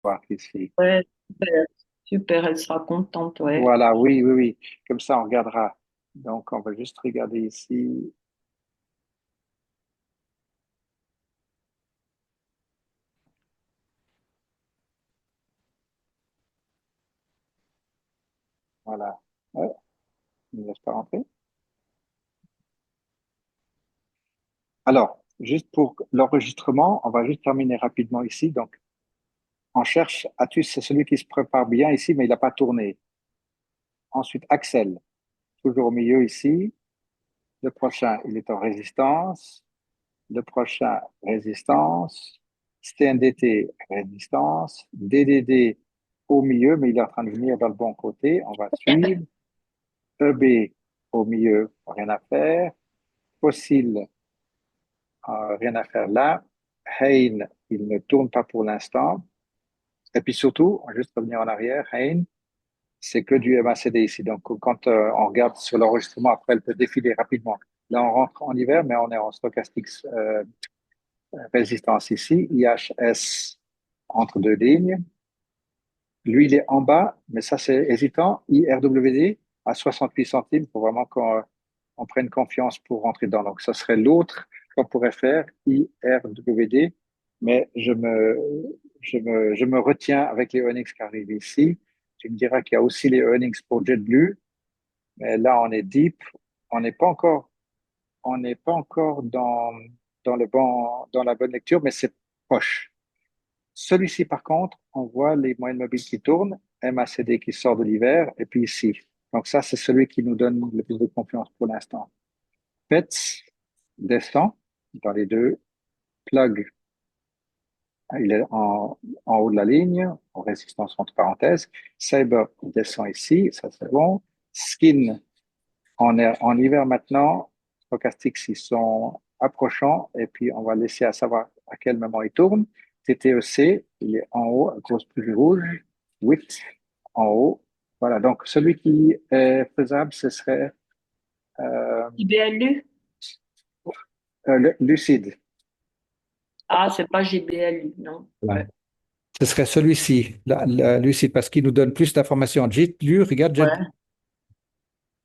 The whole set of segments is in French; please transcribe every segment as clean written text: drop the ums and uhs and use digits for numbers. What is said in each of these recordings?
voir ici. Ouais, super, super, elle sera contente, ouais. Voilà, oui, oui, oui. Comme ça, on regardera. Donc, on va juste regarder ici. Voilà. Ouais, il ne laisse pas rentrer. Alors, juste pour l'enregistrement, on va juste terminer rapidement ici. Donc, on cherche Atus, c'est celui qui se prépare bien ici, mais il n'a pas tourné. Ensuite, Axel, toujours au milieu ici. Le prochain, il est en résistance. Le prochain, résistance. CNDT, résistance. DDD au milieu, mais il est en train de venir dans le bon côté. On va suivre. EB au milieu, rien à faire. Fossile, rien à faire là. Hein, il ne tourne pas pour l'instant. Et puis surtout, on va juste revenir en arrière, Hein, c'est que du MACD ici. Donc, quand on regarde sur l'enregistrement, après, elle peut défiler rapidement. Là, on rentre en hiver, mais on est en stochastique résistance ici. IHS entre deux lignes. Lui, il est en bas, mais ça, c'est hésitant. IRWD à 68 centimes pour vraiment qu'on on prenne confiance pour rentrer dedans. Donc, ça serait l'autre qu'on pourrait faire, IRWD, mais je me retiens avec les earnings qui arrivent ici. Tu me diras qu'il y a aussi les earnings pour JetBlue, mais là, on est deep. On n'est pas encore, on n'est pas encore dans dans la bonne lecture, mais c'est proche. Celui-ci, par contre, on voit les moyennes mobiles qui tournent, MACD qui sort de l'hiver, et puis ici. Donc ça, c'est celui qui nous donne le plus de confiance pour l'instant. PETS descend dans les deux. Plug, il est en haut de la ligne, en résistance entre parenthèses. Cyber descend ici, ça c'est bon. Skin, on est en hiver maintenant. Stochastics, ils sont approchants, et puis on va laisser à savoir à quel moment ils tournent. TTEC, il est en haut, à cause du rouge. WIT, en haut. Voilà, donc celui qui est faisable, ce serait euh, JBLU? Lucide. Ah, c'est pas JBLU, non. Ouais. Ouais, Ce serait celui-ci, Lucide, parce qu'il nous donne plus d'informations. JetBlue, regarde JetBlue. ouais.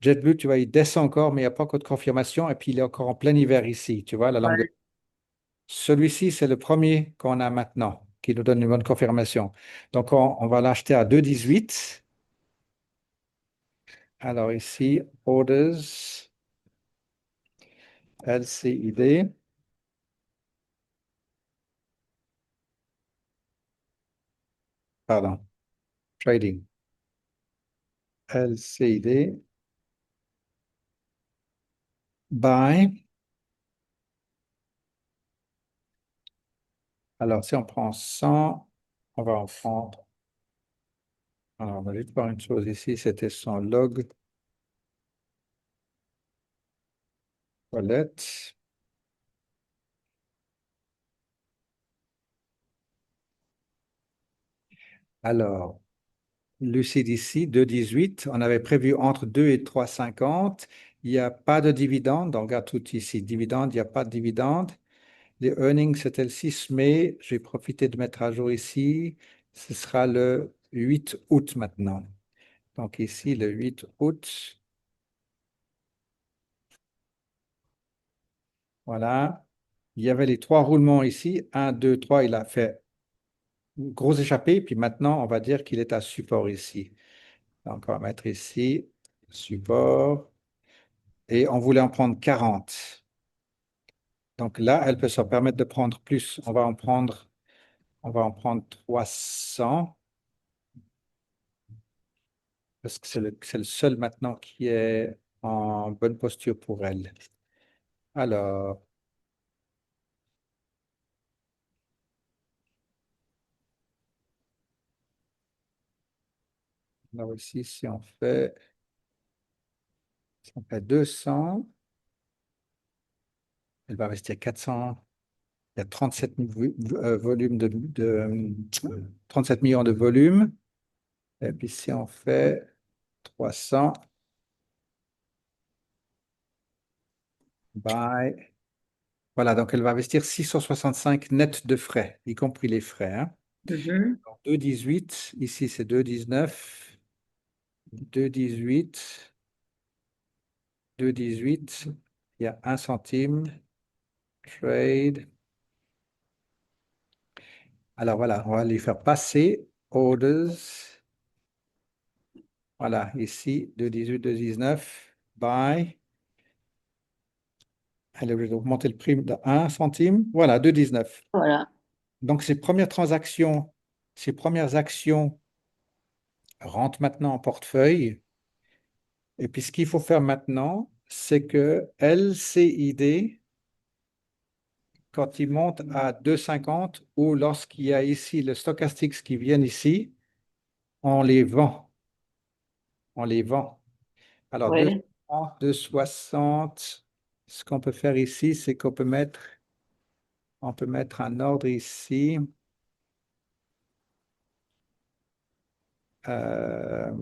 JetBlue, tu vois, il descend encore, mais il n'y a pas encore de confirmation. Et puis, il est encore en plein hiver ici, tu vois, la longueur. Ouais. Celui-ci, c'est le premier qu'on a maintenant, qui nous donne une bonne confirmation. Donc, on va l'acheter à 2,18. Alors ici, Orders, LCID, pardon, Trading, LCID, Buy. Alors, si on prend 100, on va en prendre. Alors, on va juste voir une chose ici, c'était son log wallet. Alors, Lucide ici, 2,18. On avait prévu entre 2 et 3,50. Il n'y a pas de dividende. Donc, regarde tout ici. Dividende, il n'y a pas de dividende. Les earnings, c'était le 6 mai. J'ai profité de mettre à jour ici. Ce sera le 8 août maintenant. Donc, ici, le 8 août. Voilà. Il y avait les trois roulements ici. Un, 2, 3. Il a fait une grosse échappée. Puis maintenant, on va dire qu'il est à support ici. Donc, on va mettre ici support. Et on voulait en prendre 40. Donc là, elle peut se permettre de prendre plus. On va en prendre 300 parce que c'est le seul maintenant qui est en bonne posture pour elle. Alors, là aussi, si on fait 200, elle va rester à 400. Il y a 37 volumes 37 millions de volumes. Et puis si on fait 300 by. Voilà, donc elle va investir 665 net de frais, y compris les frais, hein. Mhm. 2,18, ici c'est 2,19, 2,18, 2,18, il y a 1 centime, trade. Alors voilà, on va les faire passer, orders, voilà, ici, 2,18, 2,19, buy. Elle est obligée d'augmenter le prix de 1 centime, voilà, 2,19. Voilà. Donc ces premières actions rentrent maintenant en portefeuille. Et puis ce qu'il faut faire maintenant, c'est que LCID, quand il monte à 2,50 ou lorsqu'il y a ici le stochastics qui viennent ici, on les vend. On les vend. Alors Ouais. 2,50, 2,60, ce qu'on peut faire ici, c'est on peut mettre un ordre ici. Euh,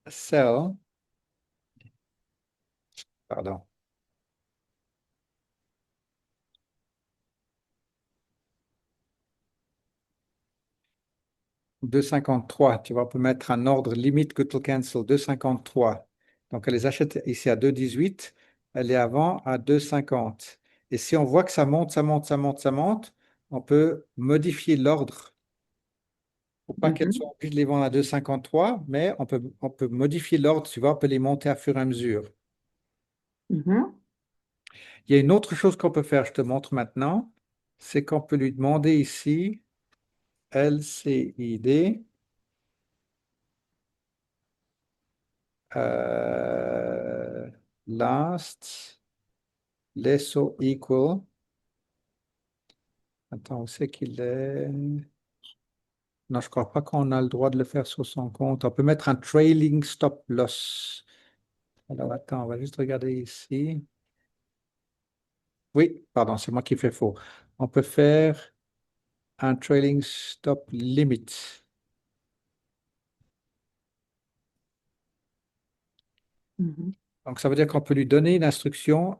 sell, pardon. 2,53, tu vois, on peut mettre un ordre limite good to cancel, 2,53. Donc, elle les achète ici à 2,18, elle est avant à 2,50. Et si on voit que ça monte, ça monte, ça monte, ça monte, on peut modifier l'ordre pour pas qu'elles Mhm. soient obligées de les vendre à 2,53, mais on peut modifier l'ordre, tu vois, on peut les monter à fur et à mesure. Mhm. Il y a une autre chose qu'on peut faire, je te montre maintenant, c'est qu'on peut lui demander ici, LCID, euh, last, lesso equal. Attends, où c'est qu'il est? Non, je crois pas qu'on a le droit de le faire sur son compte. On peut mettre un trailing stop loss. Alors, attends, on va juste regarder ici. Oui, pardon, c'est moi qui fais faux. On peut faire un trailing stop limit. Mhm. Donc, ça veut dire qu'on peut lui donner une instruction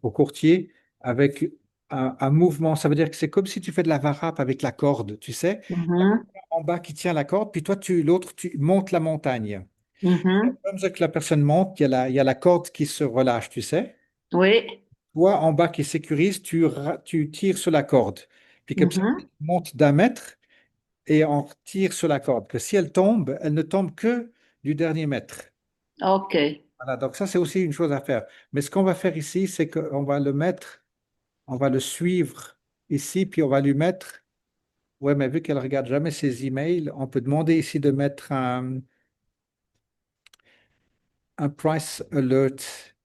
au courtier avec un mouvement. Ça veut dire que c'est comme si tu fais de la varap avec la corde, tu sais, Mhm. en bas qui tient la corde, puis toi, l'autre, tu montes la montagne. Mhm. Comme ça que la personne monte, il y a la corde qui se relâche, tu sais. Oui. Toi, en bas qui sécurise, tu tires sur la corde. Puis comme ça, elle Mhm. monte d'1 mètre et on tire sur la corde. Que si elle tombe, elle ne tombe que du dernier mètre. Ok. Voilà, donc ça, c'est aussi une chose à faire. Mais ce qu'on va faire ici, c'est qu'on va le mettre, on va le suivre ici, puis on va lui mettre, ouais, mais vu qu'elle regarde jamais ses emails, on peut demander ici de mettre un price alert,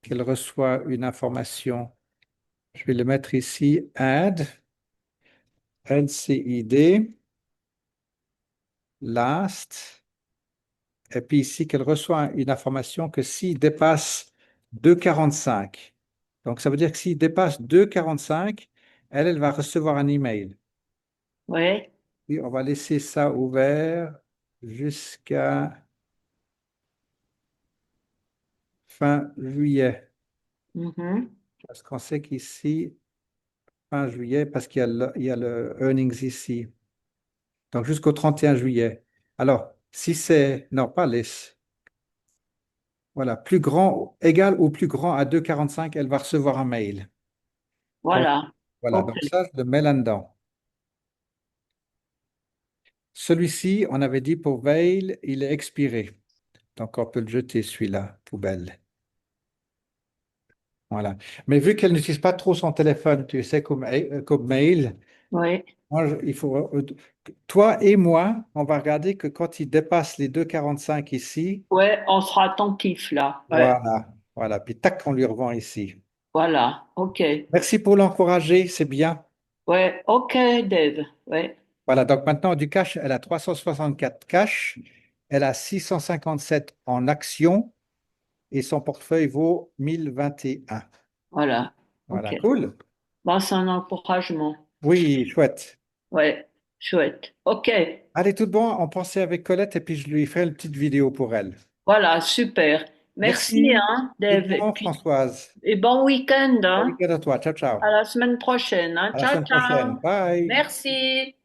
qu'elle reçoit une information. Je vais le mettre ici, add, LCID, last, et puis ici qu'elle reçoit une information que s'il dépasse 2,45, donc ça veut dire que s'il dépasse 2,45, elle va recevoir un email. Oui. Puis on va laisser ça ouvert jusqu'à fin juillet. Mhm. Parce qu'on sait qu'ici, fin juillet, parce il y a le earnings ici. Donc jusqu'au 31 juillet. Alors, si c'est, non, pas less. Voilà, plus grand, égal ou plus grand à 2,45, elle va recevoir un mail. Quand- Voilà. voilà, Ok. donc ça, je le mets là-dedans. Celui-ci, on avait dit pour Veil, il est expiré. Donc on peut le jeter, celui-là, poubelle. Voilà. Mais vu qu'elle n'utilise pas trop son téléphone, tu sais, comme mail, Oui. il faut, toi et moi, on va regarder que quand il dépasse les 2,45 ici, Ouais, on sera attentif là. Ouais. voilà, voilà, puis tac, on lui revend ici. Voilà. Ok. Merci pour l'encourager, c'est bien. Ouais. Ok, Dave. Ouais. Voilà, donc maintenant, du cash, elle a 364 cash, elle a 657 en actions et son portefeuille vaut 1021. Voilà. Ok. Voilà, cool. Bon, c'est un encouragement. Oui, chouette. Ouais. Chouette. Ok. Allez, tout bon, on pensait avec Colette et puis je lui ferai une petite vidéo pour elle. Voilà. Super. Merci, Merci hein, Dave. également, Françoise. Et bon week-end, Bon hein. week-end à toi. Ciao, ciao. À la semaine prochaine, hein. À la Ciao, semaine prochaine. ciao. Bye. Merci.